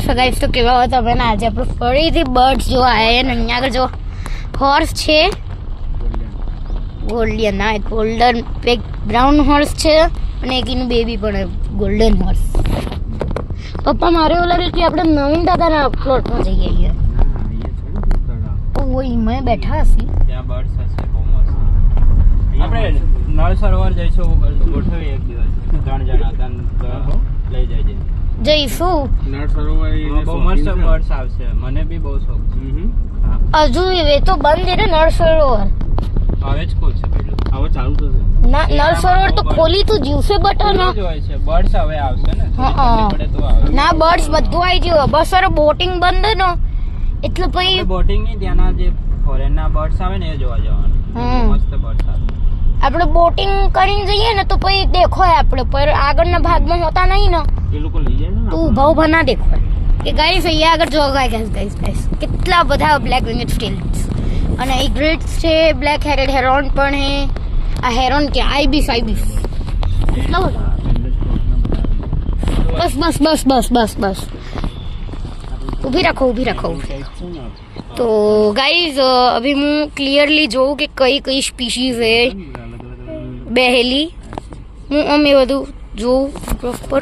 છે ગાઈસ, તો કેવા હોય તમે ને આજે આપણે ફરીથી બર્ડ્સ જો આયા ને અહીંયા આગળ જો હોર્સ છે, ગોલ્ડન ના ગોલ્ડન એક બ્રાઉન હોર્સ છે અને એક એનું બેબી પણ ગોલ્ડન હોર્સ. પપ્પા મારે એવું લાગે કે આપણે નવીન દાદાના પ્લોટમાં જઈએ છીએ. ઓય મેં બેઠા હશે ત્યાં બર્ડ્સ હશે બહુ મસ્ત. આપણે નળ સરોવર જઈશું, ગોઠવીએ એક દિવસ 3 જણા તન લઈ જાય જઈશું. નળ સરોવર બહુ મસ્ત બર્ડ્સ આવશે, મને બી બહુ શોખ છે. હજુ એ તો બંધ છે ને નળ સરોવર, હવે જ ખોલશે પેલું, હવે ચાલુ થશે ના નળ સરોવર તો ખોલી તું જીવશે બટન જ હોય છે. બર્ડ્સ હવે આવશે ને, પડે તો આવે ના બર્ડ્સ બધું આવી ગયું. બસ સર બોટિંગ બંધ ને એટલે પછી બોટિંગ ની ત્યાંના જે ફોરેન ના બર્ડ્સ આવે ને એ જોવા જવાનું. મસ્ત બર્ડ્સ આવે. આપણે બોટિંગ કરીને જઈએ ને તો પછી દેખોય આપણે, પર આગળના ભાગમાં હોતા નહીં ને એ લોકો લઈ જાય ને, તો ઉભા ઉભા ના દેખોય. કે ગાઈસ અહીંયા આગળ જો ગાઈસ કેટલા બધા બ્લેક વિંગેડ સ્ટીલ્સ અને ઇગ્રેટ્સ છે, બ્લેક હેરેડ હેરોન પણ હે. આ હેરોન કે આઈબીસ કેટલા બધા. બસ ઊભી રાખો. तो गाइज अभी मैं क्लियरली जो कि कई स्पीशीज है बेहेली हूँ अमे बधु जो प्रॉपर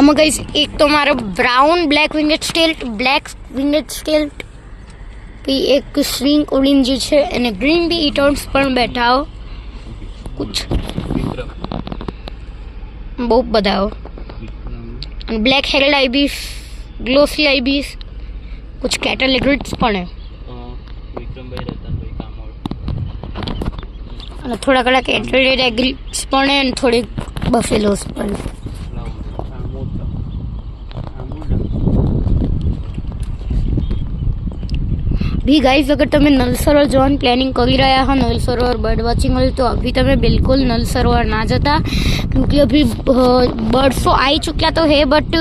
आम गाइज एक तो मारा brown black winged stilt puis एक स्विंग ઓરેન્જ છે અને ગ્રીન બી ઇટર્ન્સ પણ બેઠા હો कुछ બહુ બધા હો અને બ્લેક હેરેડ આઈબીસ, ગ્લોસી આઈબીસ, कुछ कैटल एग्रेट्स पण है વિક્રમભાઈ રતનભાઈ કામોડ અને થોડા ઘણા कैटल एग्रेट्स पण है અને થોડી બફેલોસ પણ. भी गाइस अगर તમે નલ સરોવર જવાની પ્લાનિંગ કરી રહ્યા હો, નલ સરોવર બર્ડ વોચિંગ હોય તો अभी તમે बिल्कुल नल सरोवर ना जाता, क्योंकि अभी बर्ड्स तो आ चुक्या तो है बट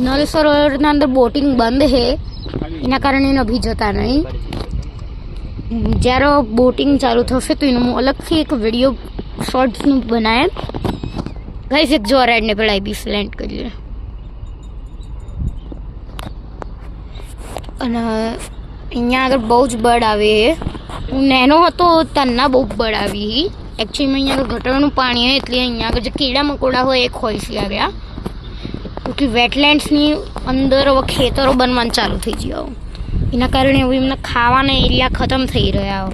नल सरोवर ना अंदर बोटिंग बंद है, એના કારણે અભી જતા નહીં. જ્યારે બોટિંગ ચાલુ થશે તો એનું અલગથી એક વિડીયો શોર્ટ્સનું બનાવે. ગાઈસ એક જો રેડ ને પેલા બી લેન્ડ કરીએ અને અહીંયા આગળ બહુ જ બર્ડ આવે. હું નેનો હતો તન્ના બહુ બર્ડ આવી. એકચ્યુઅલીમાં અહીંયા આગળ ગટરનું પાણી હોય એટલે અહીંયા આગળ જે કીડા મકોડા હોય એ ખોલસી આવ્યા, क्योंकि वेटलैंड्सनी अंदर હવે ખેતરો બનવાનું ચાલુ થઈ ગયા, એના કારણે હવે એમના ખાવાના એરિયા ખતમ થઈ રહ્યા.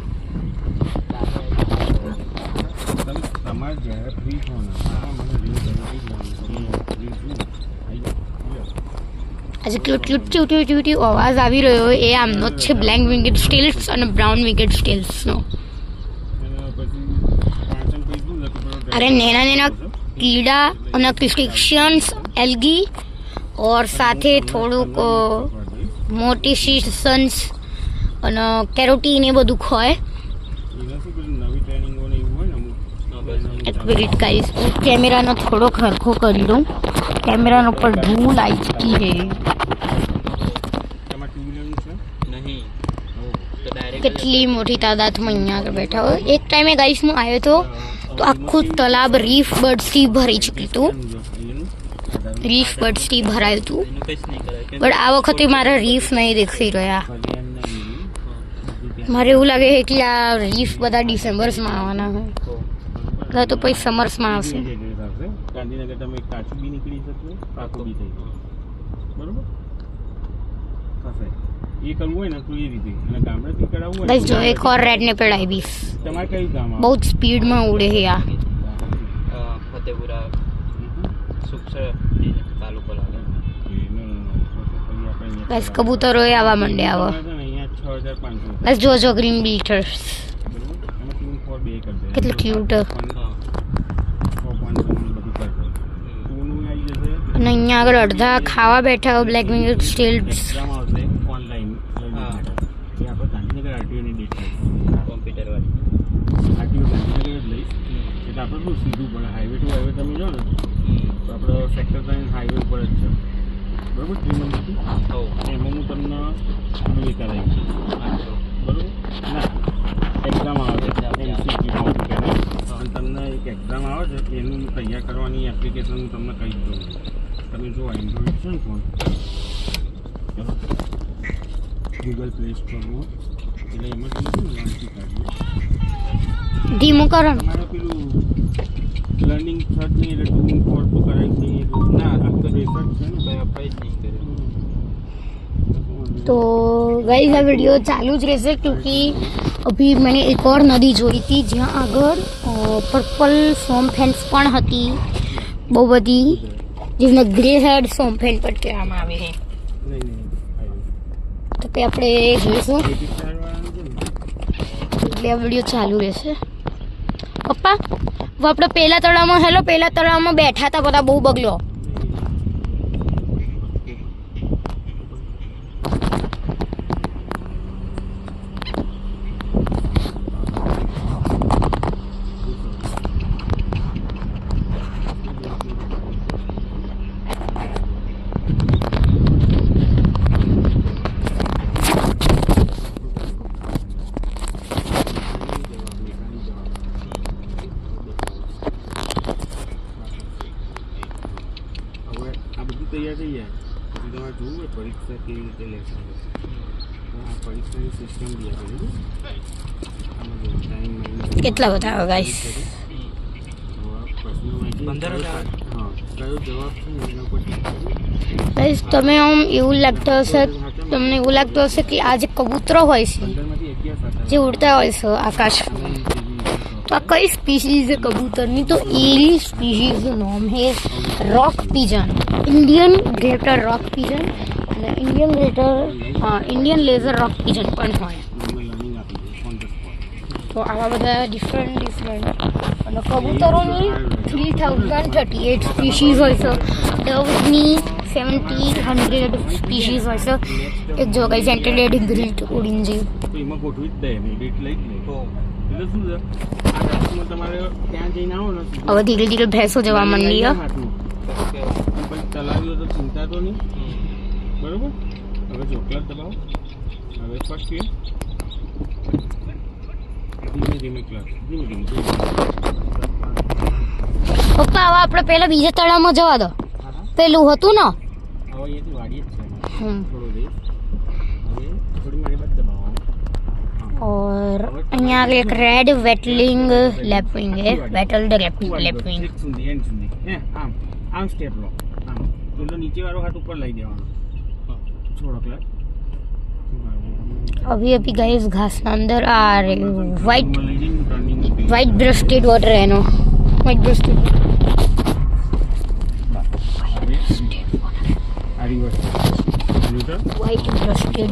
આજે ક્યુટ અવાજ આવી રહ્યો એ આમનો જ છે બ્લેક વિંગેડ સ્ટીલ્સ અને બ્રાઉન વિંગેડ સ્ટીલ્સનો. અરે નેના कीड़ा અને ક્રિસ્ટિક્શન્સ એલ્ગી और સાથે થોડુંક મોટી સીસન્સ અને કેરોટીન એ બધું ખોય. એક મિનિટ ગાઈસ હું કેમેરાનો થોડો ખરખો કરી દઉં, કેમેરાનો પર ધૂળ આવી ચૂકી છે. કેટલી મોટી તાદાદમાં અહીંયા આગળ બેઠા હોય. એક ટાઈમે ગાઈસ હું આવ્યો હતો તો આખું તલાબ રીફ બર્ડ્સથી ભરી ચૂક્યું હતું, રીફ બર્ડ્સથી ભરાયું હતું. બટ આ વખતે મારા રીફ નહીં દેખાઈ રહ્યા. મારે એવું લાગે છે કે આ રીફ બધા ડિસેમ્બર્સમાં આવવાના હોય, બધા તો પછી સમર્સમાં આવશે. ગાંધીનગર તમે કાચું બી નીકળી શકશો, પાકું બી થઈ જશે, બરોબર થશે. એ કરવું હોય ને તો એ રીતે, અને ગામડેથી કરાવવું હોય જો એક ઓર રેડ ને પેડાઈ બીસ તમારે કયું ગામ બહુ જ સ્પીડમાં ઉડે છે. આ ફતેપુરા સુક્ષ તાલુકો લાગે. બસ કબૂતરો આવવા માંડે આવો. બસ જોજો ગ્રીન બીટર્સ કેટલું ક્યુટ. અને અહીંયા આગળ અડધા ખાવા બેઠા બ્લેક વિંગેડ સ્ટીલ્સ. આપણે શું સીધું પડે, હાઈવે ટુ હાઈવે તમે જો ને તો આપણે સેક્ટર 9 હાઈવે ઉપર જ છે, બરાબર. શ્રીમંતથી એમાં હું તમને એ કરાવીશ, બરાબર. ના એક્ઝામ આવે છે MCQ અને તમને એક એક્ઝામ આવે છે એનું તૈયાર કરવાની એપ્લિકેશન હું તમને કહી દઉં. તમે જો એન્ડ્રોઈડ છે ને ફોન ગૂગલ પ્લે સ્ટોરમાં એટલે એમાં તમે શું લાંચી કાઢીએ ધીમું કરો ને. તમારે પેલું લર્નિંગ સર્ચ નહીં એટલે ટૂંક કોડ તો કરાય જ નહીં એટલે ના આ તો રિસર્ચ છે ને ભાઈ અપાઈ જ નહીં કરે तो गाइस આ વિડીયો ચાલુ જ રહેશે क्योंकि અભી मैंने एक और નદી જોઈ હતી જ્યાં આગળ પર્પલ સોમફેન્સ પણ હતી બહુ બધી જેને ગ્રે હેડ સોમફેન પણ કહેવામાં આવે છે. તો તે આપણે જોઈશું એટલે આ વિડીયો ચાલુ રહેશે. પપ્પા वो આપણે પહેલા તળાવમાં પહેલા તળાવમાં બેઠા હતા બધા બહુ બગલો. તૈયાર થઈ જાય પછી તમારે જોવું હોય પરીક્ષા કેવી રીતે લેશે તો આ પરીક્ષાની સિસ્ટમ બી આપે છે આમાં જો ટાઈમ કેટલા બધા ગાઈસ કયો જવાબ છે ને એના ઉપર ગાઈસ તમને એવું લાગતું હશે કે આ જે કબૂતરો હોય છે 15માંથી 11 જે ઉડતા હોય છે આકાશમાં તો આ કઈ સ્પીસીઝ है कबूतरनी तो एली स्पीशीज નું નામ है rock pigeon Indian greater rock pigeon અને ઇન્ડિયન લેઝર રॉक पिजन પણ હોય. લર્નિંગ આપી દે ઓન ધ સ્પોટ. તો આવા બધા ડિફરન્ટ અને કબૂતરોની 3038 સ્પીસીઝ હોય છે. ડવની 70-100 સ્પીસીઝ હોય છે. એક જો ગાઈસ સેન્ટેડ ગ્રીટ ઉડીને જેવું તો એમાં ગોઠવી જ દે ને ડેટ લઈ જ લે તો એટલે શું છે આ રાતમાં તમારે ત્યાં જઈને આવો ને હવે ધીરે ધીરે ભેંસો જવા માંડી છે. પછી ચલાવ્યો તો ચિંતા તો નહીં બરોબર. હવે ચોકલેટ દબાવો. હવે ફર્સ્ટ યર ધીમે ધીમે ક્લાસ ધીમે ધીમે પપ્પા હવે આપણે પહેલા બીજા તળાવમાં જવા દો. પેલું હતું ને હવે અહીંયાથી વાડીએ જ છે હમ થોડો દેર હવે થોડી મારી બાદ દબાવો और અહીંયા આગળ એક રેડ વેટલિંગ લેપિંગ है વેટલડ લેપિંગ એક સુધી એન્ડ સુધી હે આમ આમ સ્ટેપ લો આમ તો નીચે વાળો હાથ ઉપર લઈ દેવાનો છોડો ક્લાસ अभी अभी गाइस घास के अंदर आ रहे वाइट ब्रेस्टेड वाटर है नो वाइट ब्रेस्टेड આ રિવર્સ वाइट ब्रेस्टेड